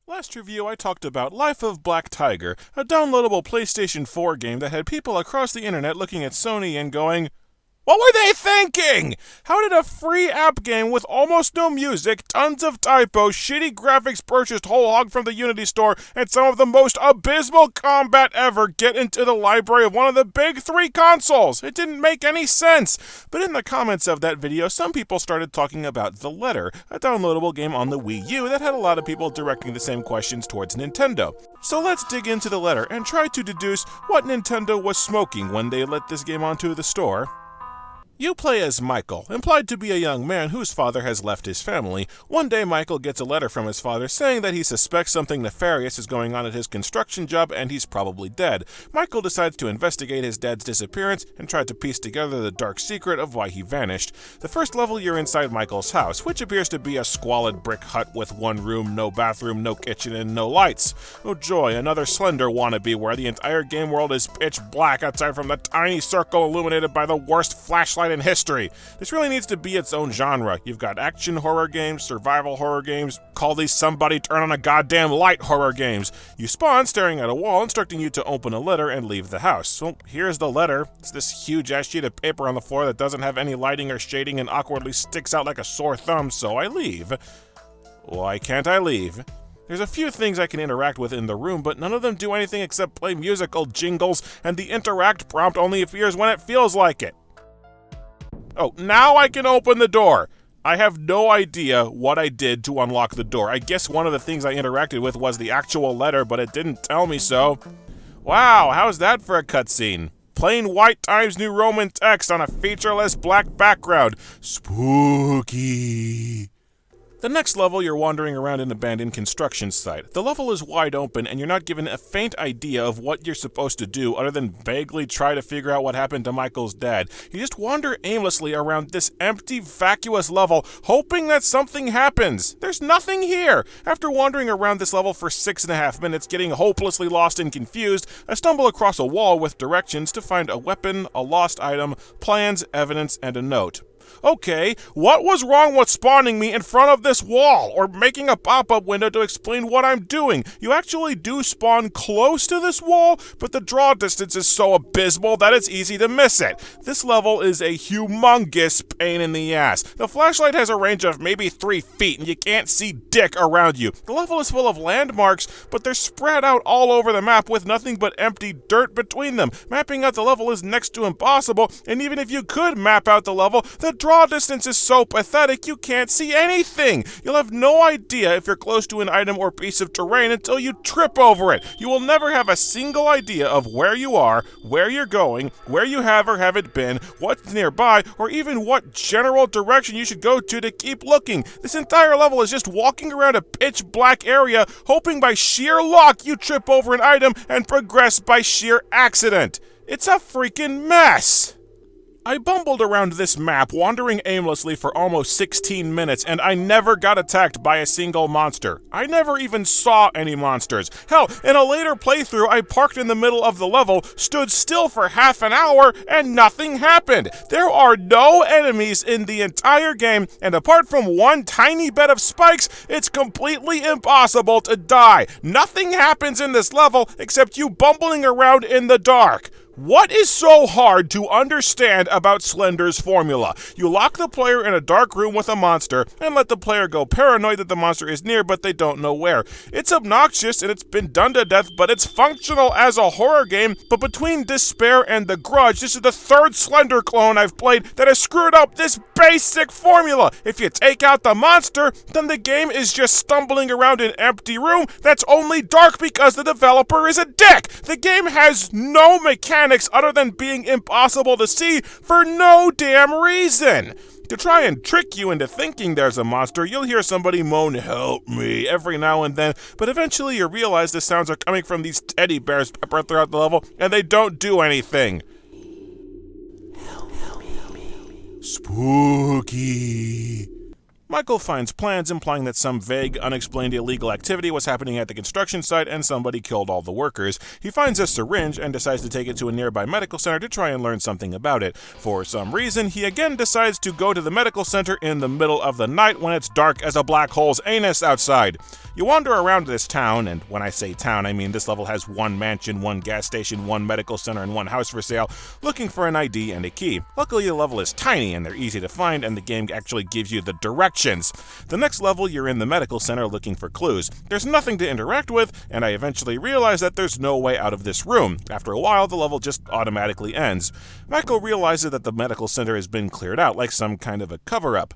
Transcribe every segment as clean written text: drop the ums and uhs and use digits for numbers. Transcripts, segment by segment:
Last review, I talked about Life of Black Tiger, a downloadable PlayStation 4 game that had people across the internet looking at Sony and going, "What were they thinking? How did a free app game with almost no music, tons of typos, shitty graphics purchased whole hog from the Unity store, and some of the most abysmal combat ever get into the library of one of the big three consoles? It didn't make any sense." But in the comments of that video, some people started talking about The Letter, a downloadable game on the Wii U that had a lot of people directing the same questions towards Nintendo. So let's dig into The Letter and try to deduce what Nintendo was smoking when they let this game onto the store. You play as Michael, implied to be a young man whose father has left his family. One day, Michael gets a letter from his father saying that he suspects something nefarious is going on at his construction job and he's probably dead. Michael decides to investigate his dad's disappearance and try to piece together the dark secret of why he vanished. The first level, you're inside Michael's house, which appears to be a squalid brick hut with one room, no bathroom, no kitchen, and no lights. Oh joy, another Slender wannabe where the entire game world is pitch black outside from the tiny circle illuminated by the worst flashlight in history. This really needs to be its own genre. You've got action horror games, survival horror games, call these somebody turn on a goddamn light horror games. You spawn staring at a wall instructing you to open a letter and leave the house. So here's the letter. It's this huge ass sheet of paper on the floor that doesn't have any lighting or shading and awkwardly sticks out like a sore thumb, so I leave. Why can't I leave? There's a few things I can interact with in the room, but none of them do anything except play musical jingles, and the interact prompt only appears when it feels like it. Oh, now I can open the door. I have no idea what I did to unlock the door. I guess one of the things I interacted with was the actual letter, but it didn't tell me so. Wow, how's that for a cutscene? Plain white Times New Roman text on a featureless black background. Spooky. The next level, you're wandering around an abandoned construction site. The level is wide open, and you're not given a faint idea of what you're supposed to do other than vaguely try to figure out what happened to Michael's dad. You just wander aimlessly around this empty, vacuous level, hoping that something happens. There's nothing here. After wandering around this level for 6.5 minutes, getting hopelessly lost and confused, I stumble across a wall with directions to find a weapon, a lost item, plans, evidence, and a note. Okay, what was wrong with spawning me in front of this wall, or making a pop-up window to explain what I'm doing? You actually do spawn close to this wall, but the draw distance is so abysmal that it's easy to miss it. This level is a humongous pain in the ass. The flashlight has a range of maybe 3 feet, and you can't see dick around you. The level is full of landmarks, but they're spread out all over the map with nothing but empty dirt between them. Mapping out the level is next to impossible, and even if you could map out the level, the draw distance is so pathetic you can't see anything. You'll have no idea if you're close to an item or piece of terrain until you trip over it. You will never have a single idea of where you are, where you're going, where you have or haven't been, what's nearby, or even what general direction you should go to keep looking. This entire level is just walking around a pitch black area, hoping by sheer luck you trip over an item and progress by sheer accident. It's a freaking mess. I bumbled around this map, wandering aimlessly for almost 16 minutes, and I never got attacked by a single monster. I never even saw any monsters. Hell, in a later playthrough, I parked in the middle of the level, stood still for half an hour, and nothing happened. There are no enemies in the entire game, and apart from one tiny bed of spikes, it's completely impossible to die. Nothing happens in this level except you bumbling around in the dark. What is so hard to understand about Slender's formula? You lock the player in a dark room with a monster and let the player go paranoid that the monster is near but they don't know where. It's obnoxious and it's been done to death, but it's functional as a horror game. But between Despair and The Grudge, this is the third Slender clone I've played that has screwed up this basic formula. If you take out the monster, then the game is just stumbling around an empty room that's only dark because the developer is a dick. The game has no mechanics other than being impossible to see for no damn reason. To try and trick you into thinking there's a monster, you'll hear somebody moan, "Help me," every now and then, but eventually you realize the sounds are coming from these teddy bears peppered throughout the level, and they don't do anything. Spooky. Michael finds plans implying that some vague, unexplained illegal activity was happening at the construction site and somebody killed all the workers. He finds a syringe and decides to take it to a nearby medical center to try and learn something about it. For some reason, he again decides to go to the medical center in the middle of the night when it's dark as a black hole's anus outside. You wander around this town, and when I say town, I mean this level has one mansion, one gas station, one medical center, and one house for sale, looking for an ID and a key. Luckily, the level is tiny and they're easy to find, and the game actually gives you the directions. The next level, you're in the medical center looking for clues. There's nothing to interact with, and I eventually realize that there's no way out of this room. After a while, the level just automatically ends. Michael realizes that the medical center has been cleared out, like some kind of a cover-up.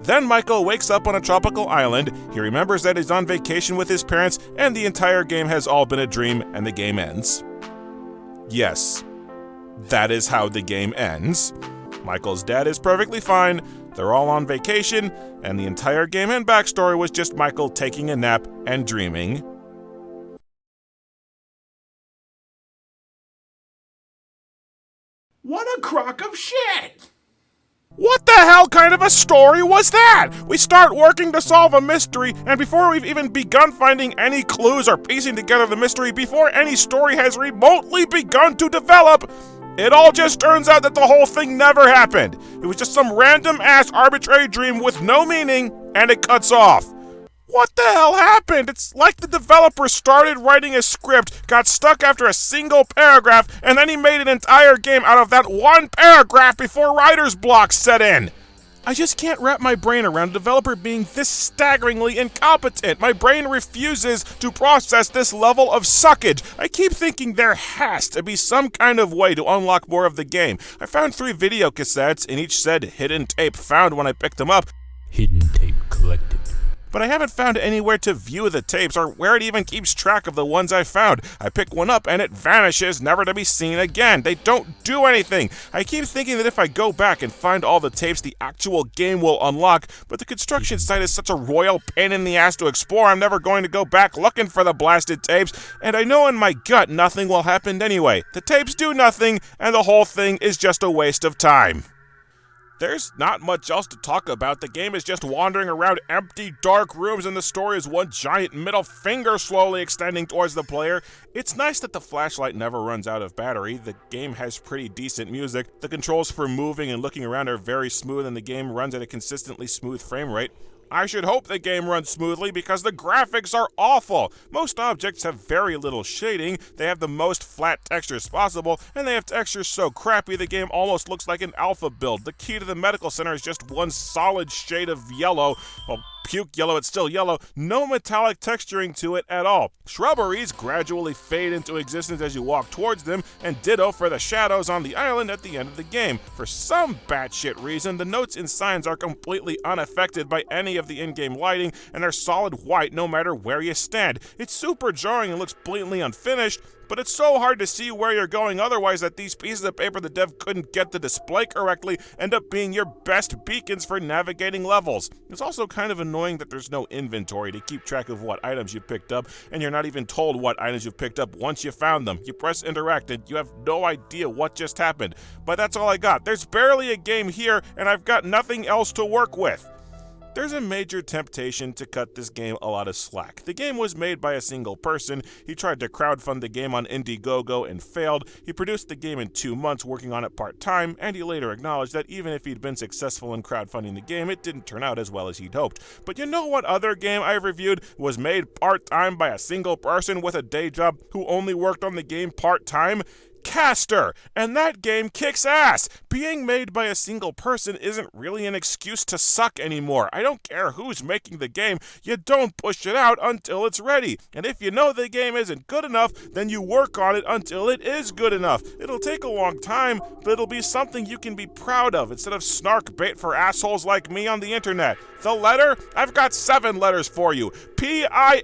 Then Michael wakes up on a tropical island, he remembers that he's on vacation with his parents, and the entire game has all been a dream, and the game ends. Yes, that is how the game ends. Michael's dad is perfectly fine, they're all on vacation, and the entire game and backstory was just Michael taking a nap and dreaming. What a crock of shit! What the hell kind of a story was that? We start working to solve a mystery, and before we've even begun finding any clues or piecing together the mystery, before any story has remotely begun to develop, it all just turns out that the whole thing never happened. It was just some random-ass arbitrary dream with no meaning, and it cuts off. What the hell happened? It's like the developer started writing a script, got stuck after a single paragraph, and then he made an entire game out of that one paragraph before writer's block set in. I just can't wrap my brain around a developer being this staggeringly incompetent. My brain refuses to process this level of suckage. I keep thinking there has to be some kind of way to unlock more of the game. I found 3 video cassettes, and each said hidden tape found when I picked them up. Hidden tape collected. But I haven't found anywhere to view the tapes or where it even keeps track of the ones I found. I pick one up and it vanishes, never to be seen again. They don't do anything. I keep thinking that if I go back and find all the tapes, the actual game will unlock, but the construction site is such a royal pain in the ass to explore, I'm never going to go back looking for the blasted tapes, and I know in my gut nothing will happen anyway. The tapes do nothing, and the whole thing is just a waste of time. There's not much else to talk about. The game is just wandering around empty, dark rooms, and the story is one giant middle finger slowly extending towards the player. It's nice that the flashlight never runs out of battery. The game has pretty decent music. The controls for moving and looking around are very smooth, and the game runs at a consistently smooth frame rate. I should hope the game runs smoothly because the graphics are awful. Most objects have very little shading, they have the most flat textures possible, and they have textures so crappy the game almost looks like an alpha build. The key to the medical center is just one solid shade of yellow. Well, puke yellow, it's still yellow, no metallic texturing to it at all. Shrubberies gradually fade into existence as you walk towards them, and ditto for the shadows on the island at the end of the game. For some batshit reason, the notes and signs are completely unaffected by any of the in-game lighting, and are solid white no matter where you stand. It's super jarring and looks blatantly unfinished, but it's so hard to see where you're going otherwise that these pieces of paper the dev couldn't get to display correctly end up being your best beacons for navigating levels. It's also kind of annoying that there's no inventory to keep track of what items you picked up, and you're not even told what items you've picked up once you found them. You press interact and you have no idea what just happened. But that's all I got. There's barely a game here, and I've got nothing else to work with. There's a major temptation to cut this game a lot of slack. The game was made by a single person. He tried to crowdfund the game on Indiegogo and failed. He produced the game in 2 months working on it part-time, and he later acknowledged that even if he'd been successful in crowdfunding the game, it didn't turn out as well as he'd hoped. But you know what other game I've reviewed was made part-time by a single person with a day job who only worked on the game part-time? Caster, and that game kicks ass. Being made by a single person isn't really an excuse to suck anymore. I don't care who's making the game, you don't push it out until it's ready. And if you know the game isn't good enough, then you work on it until it is good enough. It'll take a long time, but it'll be something you can be proud of instead of snark bait for assholes like me on the internet. The letter? I've got 7 letters for you. PISSOFF.